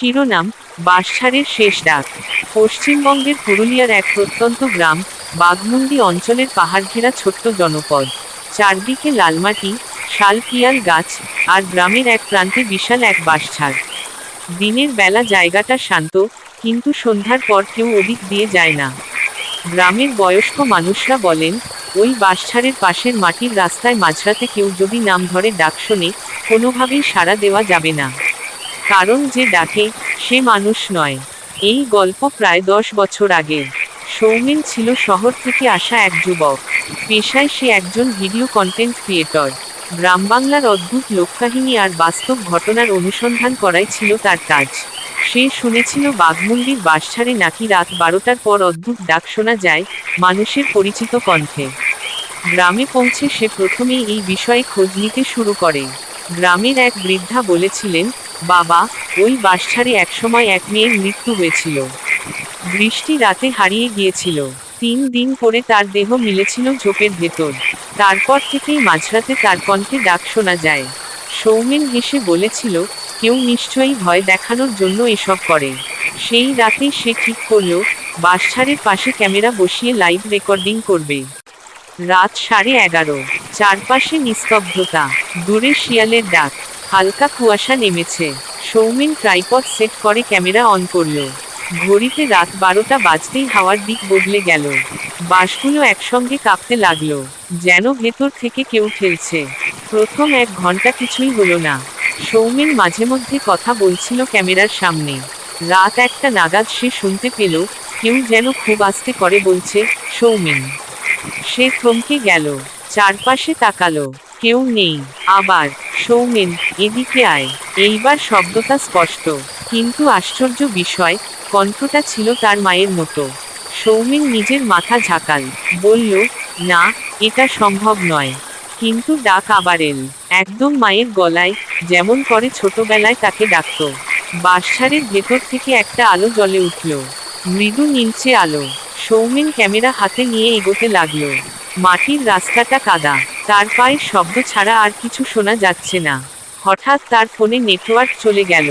শিরোনাম: বাঁশঝাড়ের শেষ ডাক। পশ্চিমবঙ্গের পুরুলিয়ার এক প্রত্যন্ত গ্রাম, বাঘমুন্ডি অঞ্চলের পাহাড়ঘেরা ছোট্ট জনপদ। চারদিকে লালমাটি, শাল পিয়াল গাছ, আর গ্রামের এক প্রান্তে বিশাল এক বাঁশঝাড়। দিনের বেলা জায়গাটা শান্ত, কিন্তু সন্ধ্যার পর কেউ ওদিক দিয়ে যায় না। গ্রামের বয়স্ক মানুষরা বলেন, ওই বাঁশঝাড়ের পাশের মাটির রাস্তায় মাঝরাতে কেউ যদি নাম ধরে ডাক শোনে, কোনোভাবেই সাড়া দেওয়া যাবে না। কারণ যে ডাকে, সে মানুষ নয়। এই গল্প প্রায় 10 বছর আগের। সৌমেন ছিল শহর থেকে আসা এক যুবক। পেশায় সে একজন ভিডিও কন্টেন্ট ক্রিয়েটর। গ্রামবাংলার অদ্ভুত লোককাহিনী আর বাস্তব ঘটনার অনুসন্ধান করাই ছিল তার কাজ। সে শুনেছিল বাঘমুন্ডির বাঁশঝাড়ে নাকি রাত 12টার পর অদ্ভুত ডাক শোনা যায়, মানুষের পরিচিত কণ্ঠে। গ্রামে পৌঁছে সে প্রথমেই এই বিষয়ে খোঁজ নিতে শুরু করে। গ্রামের এক বৃদ্ধা বলেছিলেন, বাবা, ওই বাঁশঝাড়ে একসময় এক মেয়ের মৃত্যু হয়েছিল। বৃষ্টি রাতে হারিয়ে গিয়েছিল। 3 দিন পরে তার দেহ মিলেছিল ঝোপের ভেতর। তারপর থেকেই মাঝরাতে তার কণ্ঠে ডাক শোনা যায়। সৌমেন হেসে বলেছিল, কেউ নিশ্চয়ই ভয় দেখানোর জন্য এসব করে। সেই রাতেই সে ঠিক করল, বাঁশঝাড়ের পাশে ক্যামেরা বসিয়ে লাইভ রেকর্ডিং করবে। রাত 11:30। চারপাশে নিস্তব্ধতা, দূরে শিয়ালের ডাক, হালকা কুয়াশা নেমেছে। সৌমেন ট্রাইপড সেট করে ক্যামেরা অন করল। ঘড়িতে রাত 12টা বাজতেই হাওয়ার দিক বদলে গেল। বাঁশগুলো একসঙ্গে কাঁপতে লাগলো, যেন ভেতর থেকে কেউ ঠেলছে। প্রথম 1 ঘন্টা কিছুই হলো না। সৌমেন মাঝে মধ্যে কথা বলছিল ক্যামেরার সামনে। রাত 1টা নাগাদ সে শুনতে পেল, কেউ যেন খুব আস্তে করে বলছে, সৌমেন। সে থমকে গেল, চারপাশে তাকালো, কেউ নেই। আবার, সৌমেন, এদিকে আয়। এইবার শব্দটা স্পষ্ট, কিন্তু আশ্চর্য বিষয়, কণ্ঠটা ছিল তার মায়ের মতো। সৌমেন নিজের মাথা ঝাঁকাল, বলল, না, এটা সম্ভব নয়। কিন্তু ডাক আবার এল, একদম মায়ের গলায়, যেমন করে ছোটবেলায় তাকে ডাকত। বাঁশঝাড়ের ভেতর থেকে একটা আলো জ্বলে উঠল, মৃদু নীলচে আলো। সৌমেন ক্যামেরা হাতে নিয়ে এগোতে লাগলো। মাটির রাস্তাটা কাদা, তার পায়ের শব্দ ছাড়া আর কিছু শোনা যাচ্ছে না। হঠাৎ তার ফোনে নেটওয়ার্ক চলে গেল।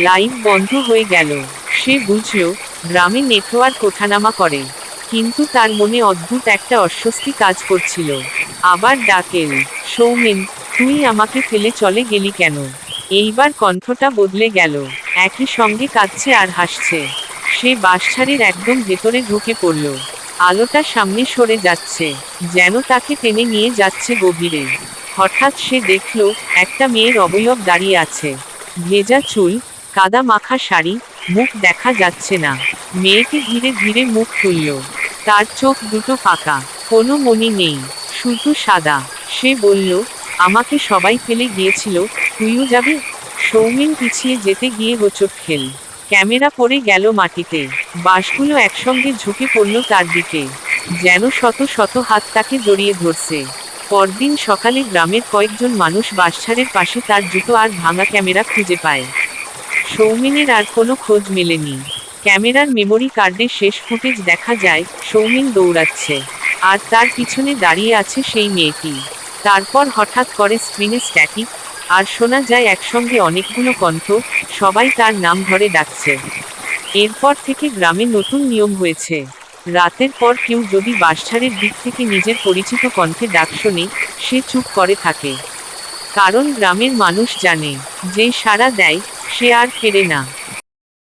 লাইভ বন্ধ হয়ে গেল। সে বুঝল, গ্রামে নেটওয়ার্ক ওঠানামা করে। কিন্তু তার মনে অদ্ভুত একটা অস্বস্তি কাজ করছিল। আবার ডাক এল, সৌমেন, তুই আমাকে ফেলে চলে গেলি কেন? এইবার কণ্ঠটা বদলে গেল, একই সঙ্গে কাঁদছে আর হাসছে। সে বাঁশঝাড়ের একদম ভেতরে ঢুকে পড়ল। আলোটা সামনে সরে যাচ্ছে, যেন তাকে টেনে নিয়ে যাচ্ছে গভীরে। হঠাৎ সে দেখল, একটা মেয়ের অবয়ব দাঁড়িয়ে আছে। ভেজা চুল, কাদা মাখা শাড়ি, মুখ দেখা যাচ্ছে না। মেয়েটি ধীরে ধীরে মুখ খুলল। তার চোখ দুটো ফাঁকা, কোনো মনি নেই, শুধু সাদা। সে বলল, আমাকে সবাই ফেলে গিয়েছিল, তুইও যাবি? সৌমেন পিছিয়ে যেতে গিয়ে হোঁচট খেল। ক্যামেরা পড়ে গেল মাটিতে। বাঁশগুলো একসঙ্গে ঝুঁকে পড়ল তার দিকে, যেন শত শত হাত তাকে জড়িয়ে ধরছে। পরদিন সকালে গ্রামের কয়েকজন মানুষ বাঁশঝাড়ের পাশে তার জুতো আর ভাঙা ক্যামেরা খুঁজে পায়। সৌমেনের আর কোনো খোঁজ মেলেনি। ক্যামেরার মেমোরি কার্ডে শেষ ফুটেজ দেখা যায়, সৌমেন দৌড়াচ্ছে, আর তার পিছনে দাঁড়িয়ে আছে সেই মেয়েটি। তারপর হঠাৎ করে স্ক্রিনে স্ট্যাটিক, আর শোনা যায় একসঙ্গে অনেকগুলো কণ্ঠ, সবাই তার নাম ধরে ডাকছে। এরপর থেকে গ্রামে নতুন নিয়ম হয়েছে। রাতের পর কেউ যদি বাঁশঝাড়ের দিক থেকে নিজের পরিচিত কণ্ঠে ডাক শোনে, সে চুপ করে থাকে। কারণ গ্রামের মানুষ জানে, যে সাড়া দেয়, সে আর ফেরে না।